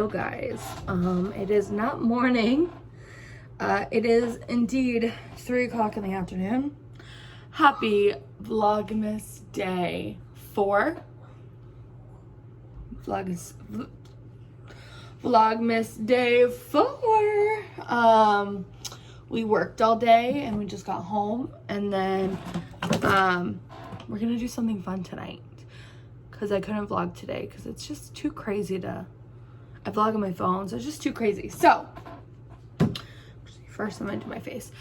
guys, it is not morning. It is indeed 3 o'clock in the afternoon. Happy Vlogmas day 4. Vlogmas day 4. We worked all day and we just got home, and then we're gonna do something fun tonight because I couldn't vlog today because it's just too crazy to. I vlog on my phone, so it's just too crazy. So first I'm gonna do my face.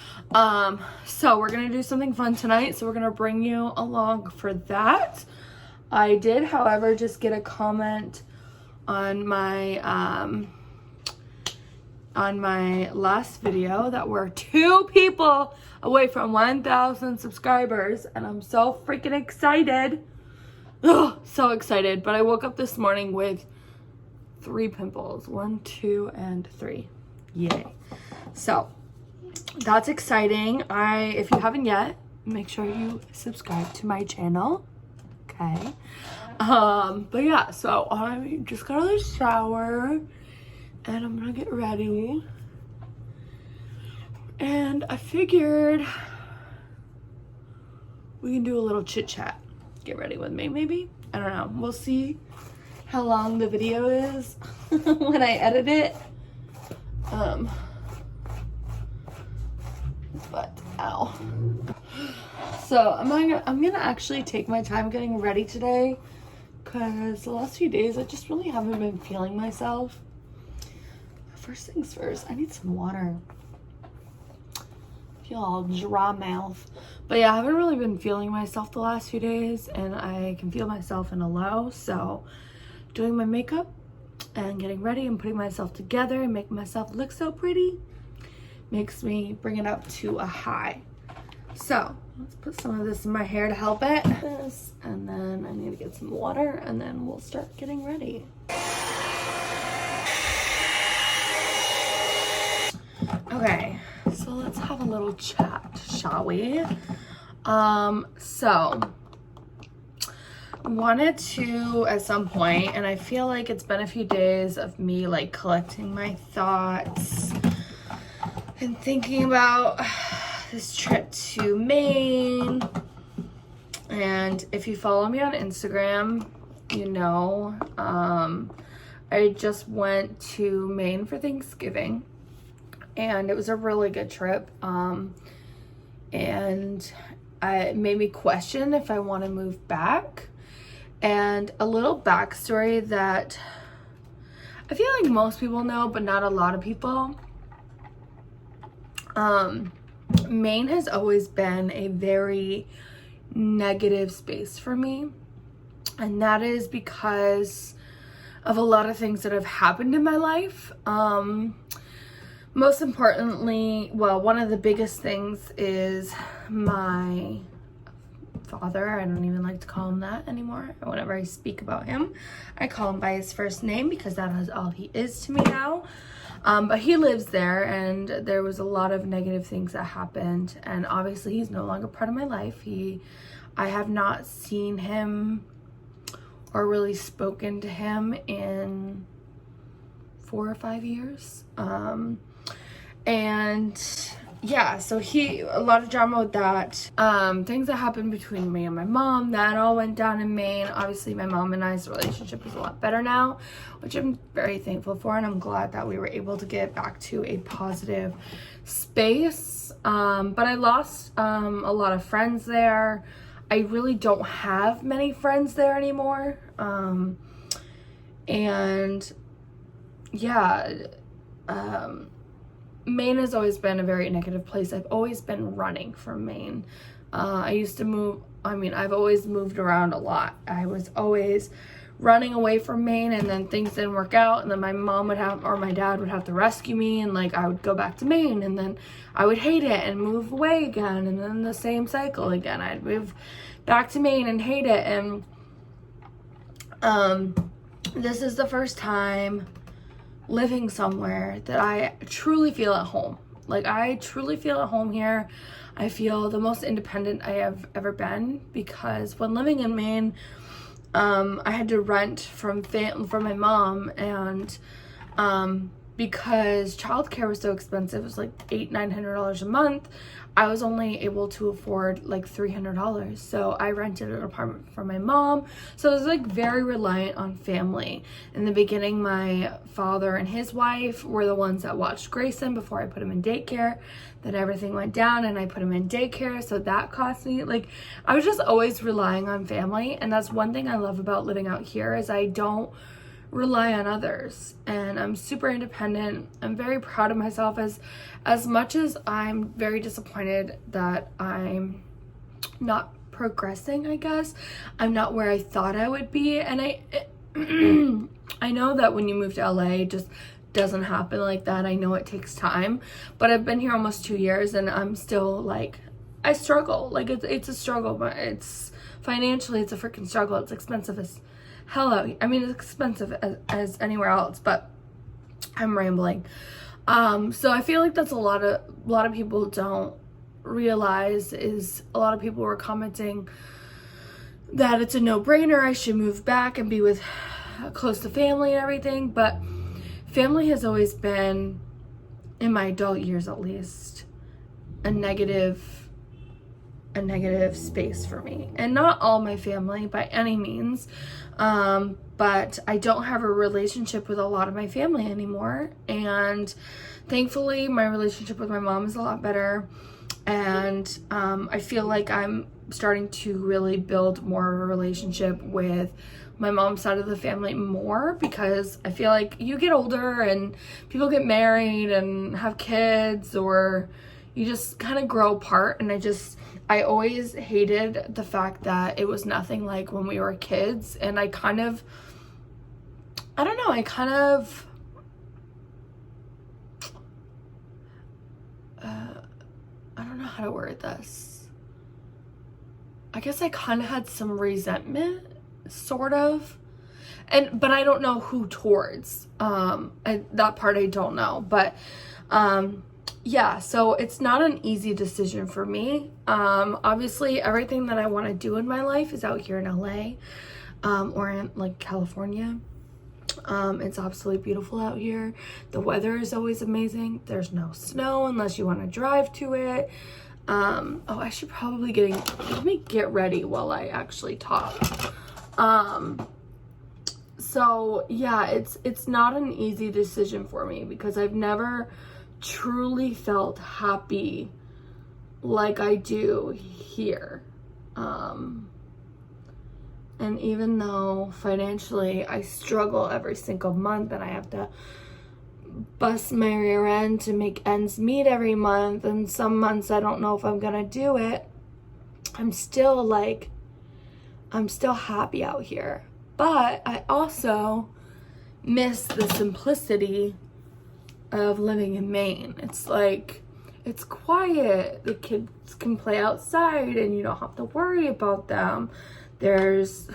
So we're gonna do something fun tonight, so we're gonna bring you along for that. I did, however, just get a comment on my last video that we're 2 people away from 1,000 subscribers, and I'm so freaking excited. Ugh, so excited. But I woke up this morning with 3 pimples. 1, 2, and 3. Yay. So that's exciting. If you haven't yet, make sure you subscribe to my channel. Okay. But yeah, so I just got out of the shower and I'm gonna get ready. And I figured we can do a little chit chat. Get ready with me, maybe? I don't know. We'll see how long the video is when I edit it. But ow. So I'm gonna actually take my time getting ready today, because the last few days I just really haven't been feeling myself. First things first, I need some water. I feel all dry mouth. But yeah, I haven't really been feeling myself the last few days, and I can feel myself in a low. So doing my makeup and getting ready and putting myself together and making myself look so pretty makes me bring it up to a high. So let's put some of this in my hair to help it. And then I need to get some water, and then we'll start getting ready. Okay, so let's have a little chat, shall we? So wanted to at some point, and I feel like it's been a few days of me like collecting my thoughts and thinking about this trip to Maine. And if you follow me on Instagram, you know, I just went to Maine for Thanksgiving, and it was a really good trip. And it made me question if I want to move back. And a little backstory that I feel like most people know, but not a lot of people. Maine has always been a very negative space for me, and that is because of a lot of things that have happened in my life. Most importantly, well, one of the biggest things is my father. I don't even like to call him that anymore. Whenever I speak about him, I call him by his first name because that is all he is to me now. But he lives there, and there was a lot of negative things that happened, and obviously he's no longer part of my life. I have not seen him or really spoken to him in 4 or 5 years. And yeah, so a lot of drama with that. Things that happened between me and my mom, that all went down in Maine. Obviously my mom and I's relationship is a lot better now, which I'm very thankful for, and I'm glad that we were able to get back to a positive space. But I lost a lot of friends there. I really don't have many friends there anymore. And yeah, Maine has always been a very negative place. I've always been running from Maine. I've always moved around a lot. I was always running away from Maine, and then things didn't work out, and then my mom or my dad would have to rescue me, and like I would go back to Maine, and then I would hate it and move away again, and then the same cycle again. I'd move back to Maine and hate it, and this is the first time living somewhere that I truly feel at home. Like, I truly feel at home here. I feel the most independent I have ever been, because when living in Maine, I had to rent from my mom, and because childcare was so expensive. It was like $900 a month. I was only able to afford like $300. So I rented an apartment from my mom. So I was like very reliant on family. In the beginning, my father and his wife were the ones that watched Grayson before I put him in daycare. Then everything went down and I put him in daycare. So that cost me, like, I was just always relying on family. And that's one thing I love about living out here is I don't rely on others, and I'm super independent. I'm very proud of myself, as much as I'm very disappointed that I'm not progressing. I guess I'm not where I thought I would be, and I know that when you move to LA it just doesn't happen like that. I know it takes time, but I've been here almost 2 years and I'm still like, I struggle. Like it's a struggle, but it's financially it's a freaking struggle. It's expensive as hello, I mean, it's expensive as anywhere else, but I'm rambling. So I feel like that's a lot of people don't realize is a lot of people were commenting that it's a no-brainer. I should move back and be with close to family and everything, but family has always been, in my adult years at least, a negative space for me. And not all my family by any means, but I don't have a relationship with a lot of my family anymore, and thankfully my relationship with my mom is a lot better, and I feel like I'm starting to really build more of a relationship with my mom's side of the family more, because I feel like you get older and people get married and have kids, or you just kind of grow apart, and I always hated the fact that it was nothing like when we were kids, and I don't know how to word this. I guess I kind of had some resentment, sort of, but I don't know who towards, that part I don't know, but, yeah, so it's not an easy decision for me. Obviously everything that I want to do in my life is out here in LA, or in like California. It's absolutely beautiful out here. The weather is always amazing. There's no snow unless you want to drive to it. Oh, I should probably let me get ready while I actually talk. So yeah, it's not an easy decision for me, because I've never truly felt happy like I do here. And even though financially I struggle every single month and I have to bust my rear end to make ends meet every month, and some months I don't know if I'm gonna do it, I'm still happy out here. But I also miss the simplicity of living in Maine. It's like, it's quiet. The kids can play outside and you don't have to worry about them. There's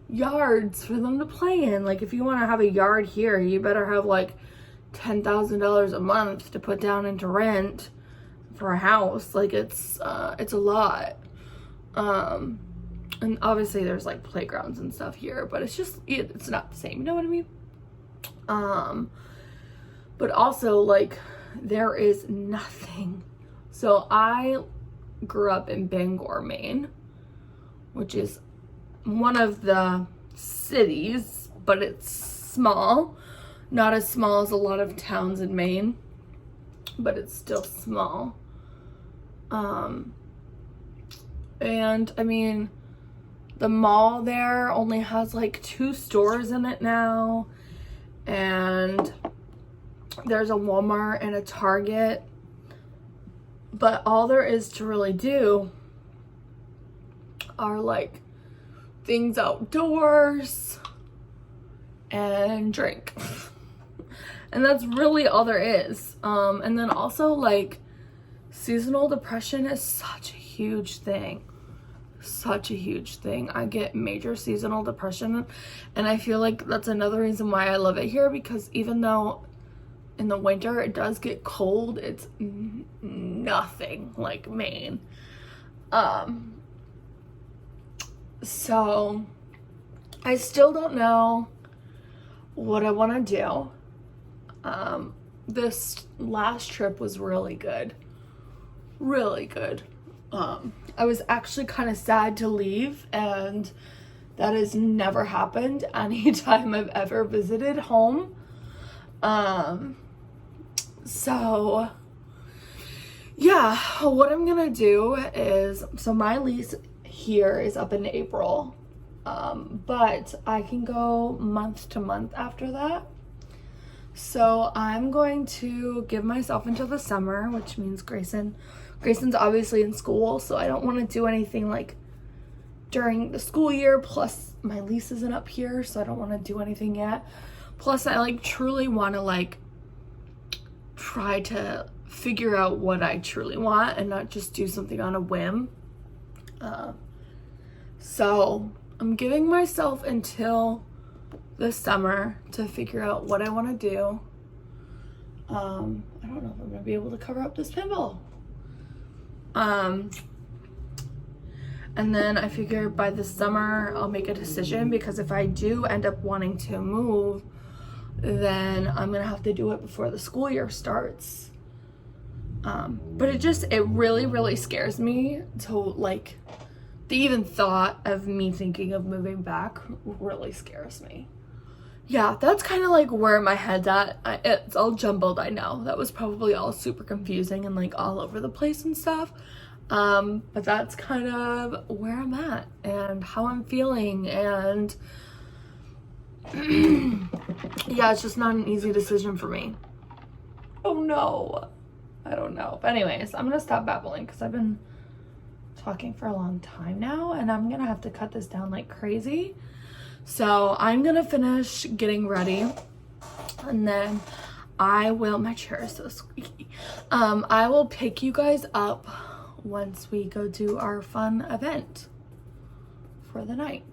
yards for them to play in. Like, if you want to have a yard here, you better have like $10,000 a month to put down into rent for a house. Like, it's a lot. And obviously there's like playgrounds and stuff here, but it's not the same, you know what I mean? But also, like, there is nothing. So I grew up in Bangor, Maine, which is one of the cities, but it's small. Not as small as a lot of towns in Maine, but it's still small. And I mean, the mall there only has like 2 stores in it now, and there's a Walmart and a Target, but all there is to really do are like things outdoors and drink. And that's really all there is. And then also, like, seasonal depression is such a huge thing. Such a huge thing. I get major seasonal depression, and I feel like that's another reason why I love it here, because even though in the winter it does get cold, it's nothing like Maine. So I still don't know what I want to do. This last trip was really good. Really good. I was actually kind of sad to leave, and that has never happened anytime I've ever visited home. So yeah, what I'm gonna do is, so my lease here is up in April, but I can go month to month after that. So I'm going to give myself until the summer, which means Grayson's obviously in school, so I don't want to do anything like during the school year, plus my lease isn't up here, so I don't want to do anything yet. Plus I like truly want to like try to figure out what I truly want and not just do something on a whim. So I'm giving myself until this summer to figure out what I want to do. I don't know if I'm gonna be able to cover up this pimple. And then I figure by the summer I'll make a decision, because if I do end up wanting to move, then I'm gonna have to do it before the school year starts. But it really scares me to like, the even thought of me thinking of moving back really scares me. Yeah, that's kind of like where my head's at. It's all jumbled, I know. That was probably all super confusing and like all over the place and stuff. But that's kind of where I'm at and how I'm feeling, and yeah, it's just not an easy decision for me. Oh no, I don't know. But anyways, I'm gonna stop babbling because I've been talking for a long time now, and I'm gonna have to cut this down like crazy. So I'm gonna finish getting ready, and then I will, my chair is so squeaky. I will pick you guys up once we go do our fun event for the night.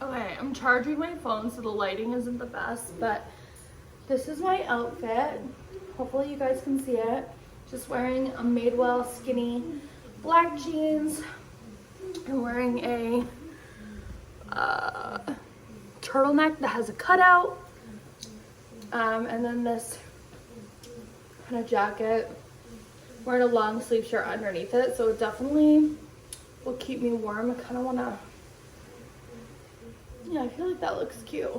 Okay, I'm charging my phone, so the lighting isn't the best, but this is my outfit. Hopefully you guys can see it. Just wearing a Madewell skinny black jeans. I'm wearing a turtleneck that has a cutout, and then this kind of jacket. Wearing a long sleeve shirt underneath it, so it definitely will keep me warm. I kind of want to, yeah, I feel like that looks cute.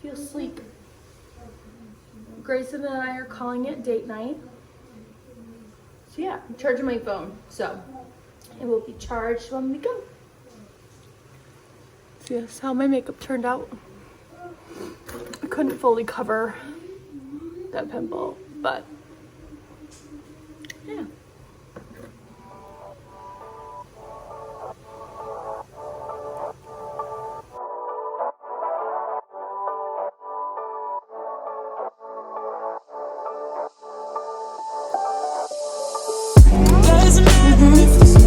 Feels sleek. Grayson and I are calling it date night. So yeah, I'm charging my phone, so it will be charged when we go. So yes, how my makeup turned out. I couldn't fully cover that pimple, but yeah.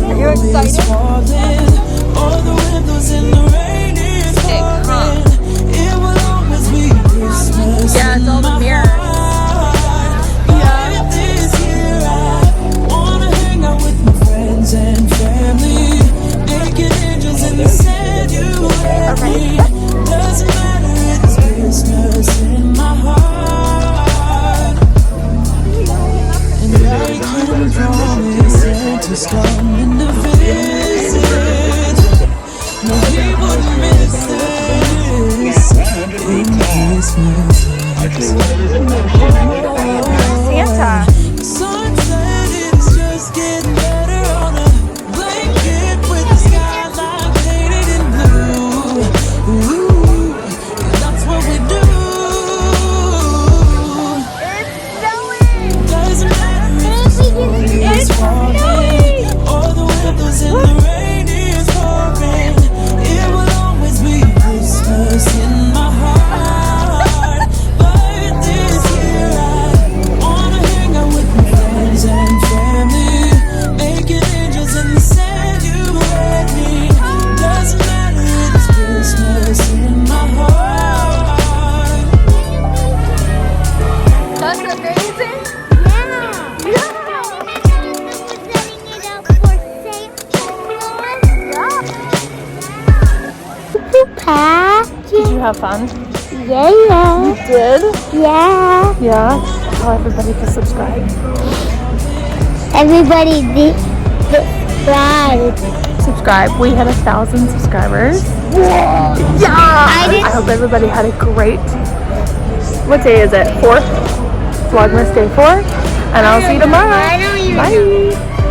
Are you excited? All the windows in the rain is falling. It will always be Christmas. Yeah, it's all the mirror. Yeah. This year I wanna hang out with my friends and family. Naked angels in the sand, you and me. Doesn't matter, it's Christmas in my heart. And I can promise Santa's coming to visit. No, he wouldn't have fun? Yeah, yeah. You did? Yeah. Yeah. Tell everybody to subscribe. Everybody subscribe. Subscribe. We had 1,000 subscribers. Yeah! I hope everybody had a great, what day is it? 4th? Vlogmas day 4. And I'll see you tomorrow. I don't even know. Bye!